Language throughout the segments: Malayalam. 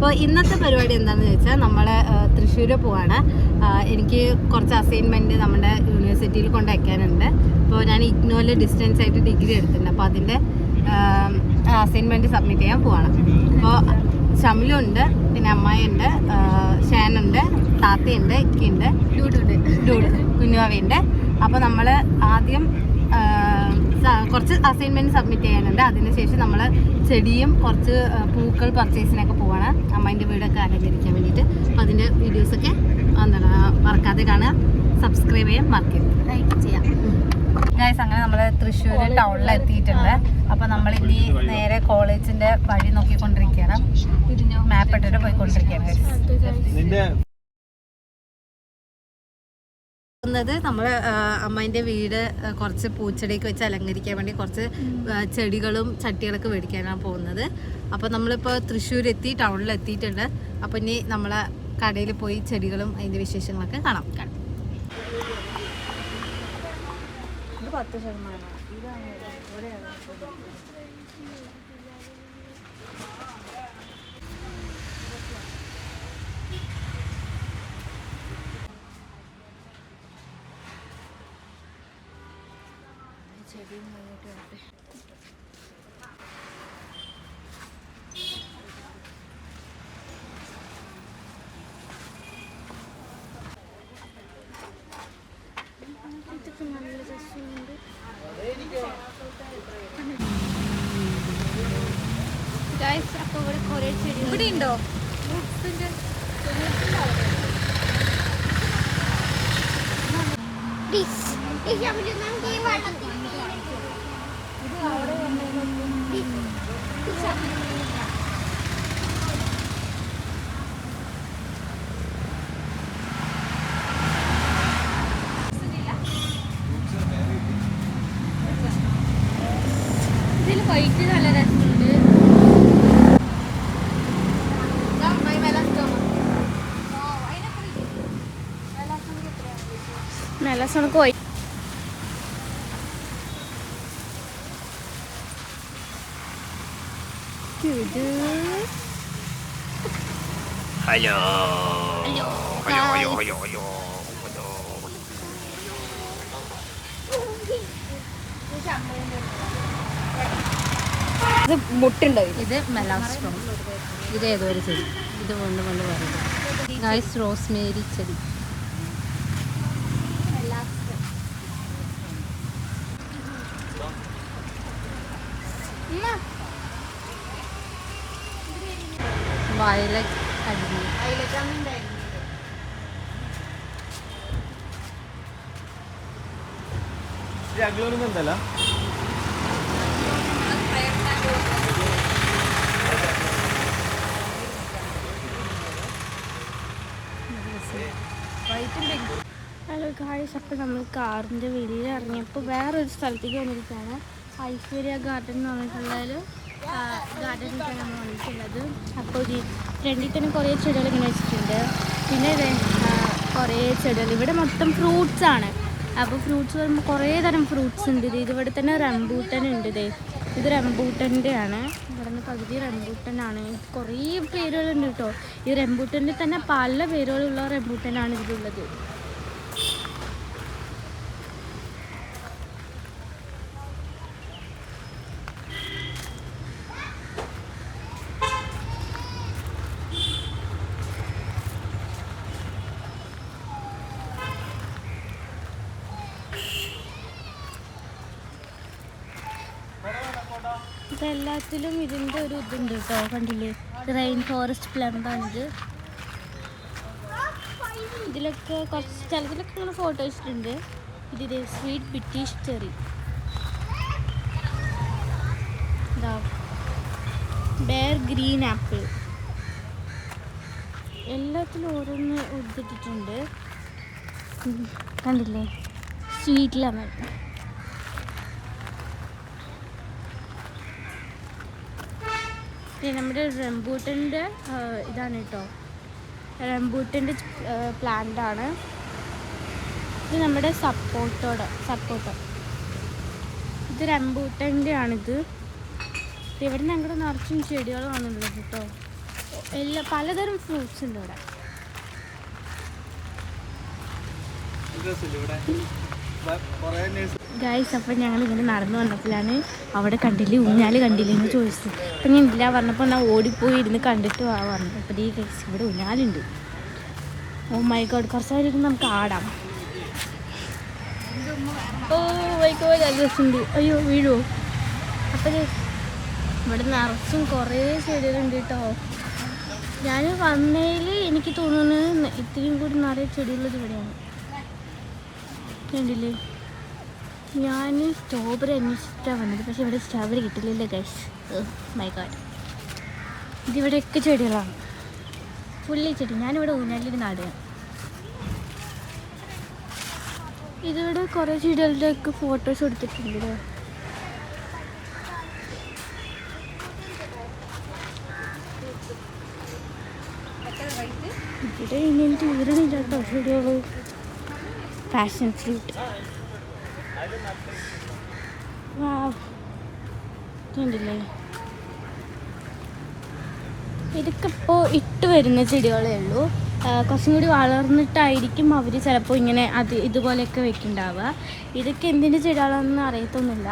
അപ്പോൾ ഇന്നത്തെ പരിപാടി എന്താണെന്ന് ചോദിച്ചാൽ നമ്മൾ തൃശ്ശൂർ പോവാണ്. എനിക്ക് കുറച്ച് അസൈൻമെൻറ്റ് നമ്മുടെ യൂണിവേഴ്സിറ്റിയിൽ കൊണ്ട് വയ്ക്കാനുണ്ട്. അപ്പോൾ ഞാൻ ഇഗ്നോയിൽ ഡിസ്റ്റൻസ് ആയിട്ട് ഡിഗ്രി എടുത്തിട്ടുണ്ട്. അപ്പോൾ അതിൻ്റെ അസൈൻമെൻറ്റ് സബ്മിറ്റ് ചെയ്യാൻ പോവാണ്. അപ്പോൾ ഷമിലുണ്ട്, പിന്നെ അമ്മായിയുണ്ട്, ഷാനുണ്ട്, താത്തയുണ്ട്, ഇക്കയുണ്ട്, ഡൂഡ് കുഞ്ഞുവാവയുണ്ട്. അപ്പോൾ നമ്മൾ ആദ്യം കുറച്ച് അസൈൻമെൻറ്റ് സബ്മിറ്റ് ചെയ്യാനുണ്ട്. അതിനുശേഷം നമ്മൾ ചെടിയും കുറച്ച് പൂക്കൾ പർച്ചേസിനൊക്കെ പോവാണ്, അമ്മേൻ്റെ വീടൊക്കെ അലങ്കരിക്കാൻ വേണ്ടിയിട്ട്. അപ്പോൾ അതിൻ്റെ വീഡിയോസൊക്കെ എന്താണ് മറക്കാതെ കാണുക, സബ്സ്ക്രൈബ് ചെയ്യാൻ മറക്കരുത്, ലൈക്ക് ചെയ്യാം. ഗൈസ്, അങ്ങനെ നമ്മൾ തൃശ്ശൂർ ടൗണിൽ എത്തിയിട്ടുണ്ട്. അപ്പോൾ നമ്മൾ ഇനി നേരെ കോളേജിൻ്റെ വഴി നോക്കിക്കൊണ്ടിരിക്കുകയാണ്, മാപ്പ് ഇട്ടിട്ട് പോയിക്കൊണ്ടിരിക്കുകയാണ്. നമ്മൾ അമ്മേൻ്റെ വീട് കുറച്ച് പൂച്ചെടിയൊക്കെ വെച്ച് അലങ്കരിക്കാൻ വേണ്ടി കുറച്ച് ചെടികളും ചട്ടികളൊക്കെ മേടിക്കാനാണ് പോകുന്നത്. അപ്പോൾ നമ്മളിപ്പോൾ തൃശ്ശൂർ എത്തി, ടൗണിൽ എത്തിയിട്ടുണ്ട്. അപ്പോൾ ഇനി നമ്മളെ കടയിൽ പോയി ചെടികളും അതിൻ്റെ വിശേഷങ്ങളൊക്കെ കാണാം. 10% ചെടിയും കഴിഞ്ഞിട്ട് വരട്ടെ. ഇതൊക്കെ നല്ല രസമുണ്ട്. അപ്പോൾ ഇവിടെ കുറേ ചെടി ഇവിടെ ഉണ്ടോ? ഇതിൽ വൈറ്റ് നല്ല രസമുണ്ട്. മെലസോണക്ക് പോയി. ഹലോ ഇത് മുട്ടുണ്ട്. ഇത് മെലാസ്ട്രോം. ഇത് ഏതോ ഒരു ചെടി. ഇത് കൊണ്ട് പറയുന്നത് ഗൈസ് റോസ്മേരി ചെടി. വയലറ്റ് അടിഞ്ഞു. എന്തല്ല ഹലോ ഗായ്സ്, അപ്പോൾ നമ്മൾ കാറിൻ്റെ വെളിയിൽ ഇറങ്ങിയപ്പോൾ വേറൊരു സ്ഥലത്തേക്ക് വന്നിരിക്കുകയാണ്. ഐശ്വര്യ ഗാർഡൻ എന്ന് പറഞ്ഞിട്ടുള്ളൊരു ഗാർഡനിലേക്കാണ് നമ്മൾ വന്നിട്ടുള്ളത്. അപ്പോൾ ഈ ഫ്രണ്ടിൽ തന്നെ കുറേ ചെടികൾ ഇങ്ങനെ വെച്ചിട്ടുണ്ട്. പിന്നെ കുറേ ചെടികൾ, ഇവിടെ മൊത്തം ഫ്രൂട്ട്സാണ്. അപ്പോൾ ഫ്രൂട്ട്സ് പറയുമ്പോൾ കുറേ തരം ഫ്രൂട്ട്സ് ഉണ്ട്. ഇതിവിടെ തന്നെ റംബൂട്ടൻ ഉണ്ട്. ഇത് റംബൂട്ടൻ്റെ ആണ്. ഇവിടെ നിന്ന് പകുതി റംബൂട്ടനാണ്. കുറേ പേരുകളുണ്ട് കേട്ടോ. ഈ റംബൂട്ടൻ്റെ തന്നെ പല പേരുകളുള്ള റംബൂട്ടനാണ് ഇതിലുള്ളത്. ഇതെല്ലാത്തിലും ഇതിൻ്റെ ഒരു ഇതുണ്ട് കേട്ടോ, കണ്ടില്ലേ? റെയിൻ ഫോറസ്റ്റ് പ്ലംബാണിത്. ഇതിലൊക്കെ കുറച്ച് ചിലതിലൊക്കെ ഇങ്ങനെ ഫോട്ടോ വെച്ചിട്ടുണ്ട്. ഇത് sweet British cherry, bear green apple, എല്ലാത്തിലും ഓരോന്ന് എടുത്തിട്ടുണ്ട്. കണ്ടില്ലേ? Sweet lemon. നമ്മുടെ റംബൂട്ടൻ്റെ ഇതാണ് കേട്ടോ, റംബൂട്ടൻ്റെ പ്ലാന്റാണ് ഇത്. നമ്മുടെ സപ്പോട്ട ഇത് റംബൂട്ടൻ്റെ ആണിത്. ഇവിടെ ഞങ്ങളുടെ നിറച്ചും ചെടികളാണുള്ളത് കേട്ടോ. പലതരം ഫ്രൂട്ട്സ് ഉണ്ട് ഇവിടെ. ഗൈസ്, അപ്പം ഞങ്ങൾ ഇങ്ങനെ നടന്നു വന്നപ്പോഴാണ് അവിടെ കണ്ടില്ലേ ഊഞ്ഞാൽ കണ്ടില്ലെന്ന് ചോദിച്ചു. അപ്പം ഞാൻ ഇല്ല പറഞ്ഞപ്പോൾ ഞാൻ ഓടിപ്പോയി ഇരുന്ന് കണ്ടിട്ട് പറഞ്ഞു. അപ്പോൾ ഈ ഗൈസ് ഇവിടെ ഊഞ്ഞാലുണ്ട്. ഓ മൈ ഗോഡ്, കുറച്ച് നേരം നമുക്ക് ആടാം. ഓ മൈ ഗോഡ്, നല്ല രസമുണ്ട്. അയ്യോ വീഴുമോ? അപ്പം ഇവിടെ നിറച്ചും കുറേ ചെടികളുണ്ട് കേട്ടോ. ഞാൻ വന്നതിൽ എനിക്ക് തോന്നുന്നു ഇത്രയും കൂടി നിറയെ ചെടിയുള്ളത് ഇവിടെയാണ്. കണ്ടില്ലേ, ഞാൻ സ്ട്രോബെറി അന്വേഷിച്ചിട്ടാണ് വന്നത്, പക്ഷെ ഇവിടെ സ്ട്രോബെറി കിട്ടില്ലല്ലോ ഗൈസ്. മൈ ഗോഡ്, ഇതിവിടെയൊക്കെ ചെടികളാണ്, ഫുള്ളി ചെടി. ഞാനിവിടെ ഊഞ്ഞാലിൽ നാടുകയാണ്. ഇതിവിടെ കുറേ ചെടികളുടെയൊക്കെ ഫോട്ടോസ് എടുത്തിട്ടുണ്ട്. ഇവിടെ ഇങ്ങനത്തെ ഊരണില്ല കേട്ടോ ചെടികൾ. പാഷൻ ഫ്രൂട്ട് കണ്ടില്ലേ, ഇതൊക്കെ ഇപ്പോൾ ഇട്ട് വരുന്ന ചെടികളേ ഉള്ളൂ. കുറച്ചും കൂടി വളർന്നിട്ടായിരിക്കും അവർ ചിലപ്പോൾ ഇങ്ങനെ ഇതുപോലെയൊക്കെ വെക്കുന്നുണ്ടാവുക. ഇതൊക്കെ എന്തിൻ്റെ ചെടികളാണെന്ന് അറിയത്തൊന്നുമില്ല.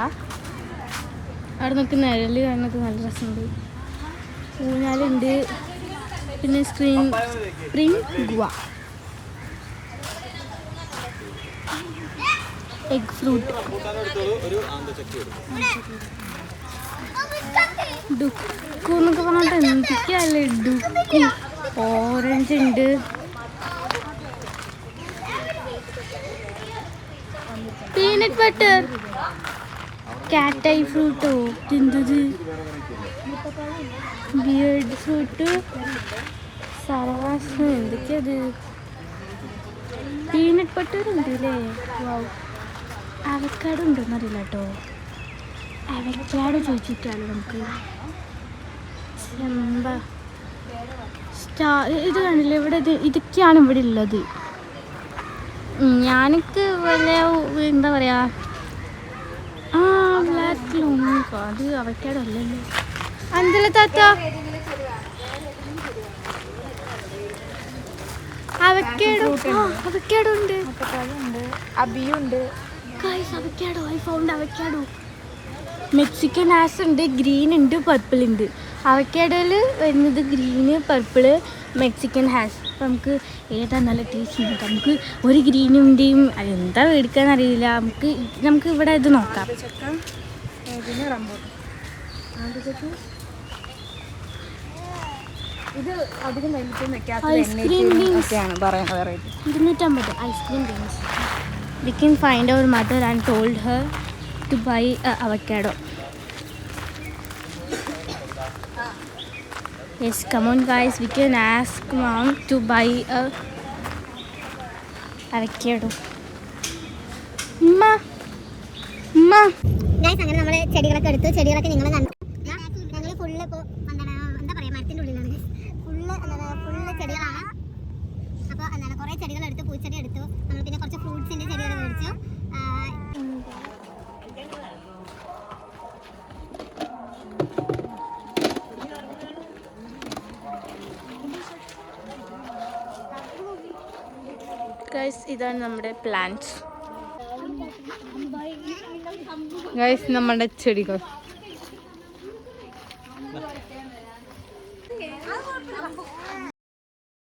അവിടെ നമുക്ക് നിഴൽ കാണുന്നത് നല്ല രസമുണ്ട്. ഊഞ്ഞാലുണ്ട്, പിന്നെ spring guava, egg fruit, duku എന്നൊക്കെ പറഞ്ഞിട്ട് എന്തൊക്കെയല്ലേ ഡുക്കു. ഓറഞ്ച് ഉണ്ട്, പീനട്ട് ബട്ടർ, കാറ്റ് ഐ ഫ്രൂട്ടോ, തിന്തത് ബിയർഡ് ഫ്രൂട്ട്, സർവാസ്, എന്തൊക്കെയത്, പീനട്ട് ബട്ടർ ഉണ്ട് അല്ലേ. അവക്കാഡോ ഉണ്ടോയെന്ന് അറിയില്ല കേട്ടോ. അവക്കാഡോ ചോദിച്ചിട്ടാണ് നമുക്ക്. ഇത് കാണില്ല ഇവിടെ, ഇതൊക്കെയാണ് ഇവിടെ ഉള്ളത്. ഞാനൊക്കെ വലിയ എന്താ പറയുക, ബ്ലാക്ക് ലോങ്, അത് അവക്കാഡോ അല്ലല്ലോ. അഞ്ചല താത്ത, അവക്കാഡോ ഉണ്ട്, അബിയുണ്ട്. Avocado, I found avocado. Mexican Hass ഉണ്ട്, ഗ്രീൻ ഉണ്ട്, പർപ്പിൾ ഉണ്ട്. അവക്കാഡോയിൽ വരുന്നത് ഗ്രീന്, പർപ്പിള്, മെക്സിക്കൻ ഹാസ്. അപ്പം നമുക്ക് ഏതാ നല്ല ടേസ്റ്റ് നോക്കാം. നമുക്ക് ഒരു ഗ്രീനിൻ്റെയും എന്താ മേടിക്കാൻ അറിയില്ല. നമുക്ക് ഇവിടെ ഇത് നോക്കാം. ഇത് അധികം വലിപ്പം വെക്കാത്ത ice cream beans 250 ice cream beans. We can find our mother and told her to buy avocado. Yes, come on guys, we can ask mom to buy a avocado. Guys, അങ്ങനെ നമ്മൾ ചെടികളൊക്കെ എടുത്തു. ചെടികളൊക്കെ നിങ്ങൾ കണ്ടു. ഞങ്ങൾ ഫുള്ള് ഇപ്പോൾ എന്താ പറയുക, മരത്തിൻ്റെ ഉള്ളിലാണ്. ഫുള്ള് ചെടികളാണ്. അപ്പോൾ കുറേ ചെടികൾ എടുത്തു, പൂച്ചെടി എടുത്തു. നമ്മൾ പിന്നെ കുറച്ച് ഫ്രൂട്ട്സിൻ്റെ ചെടികൾ മേടിച്ചു. ഗൈസ്, ഇതാണ് നമ്മുടെ പ്ലാന്റ്സ്. ഗൈസ്, നമ്മുടെ ചെടികൾ.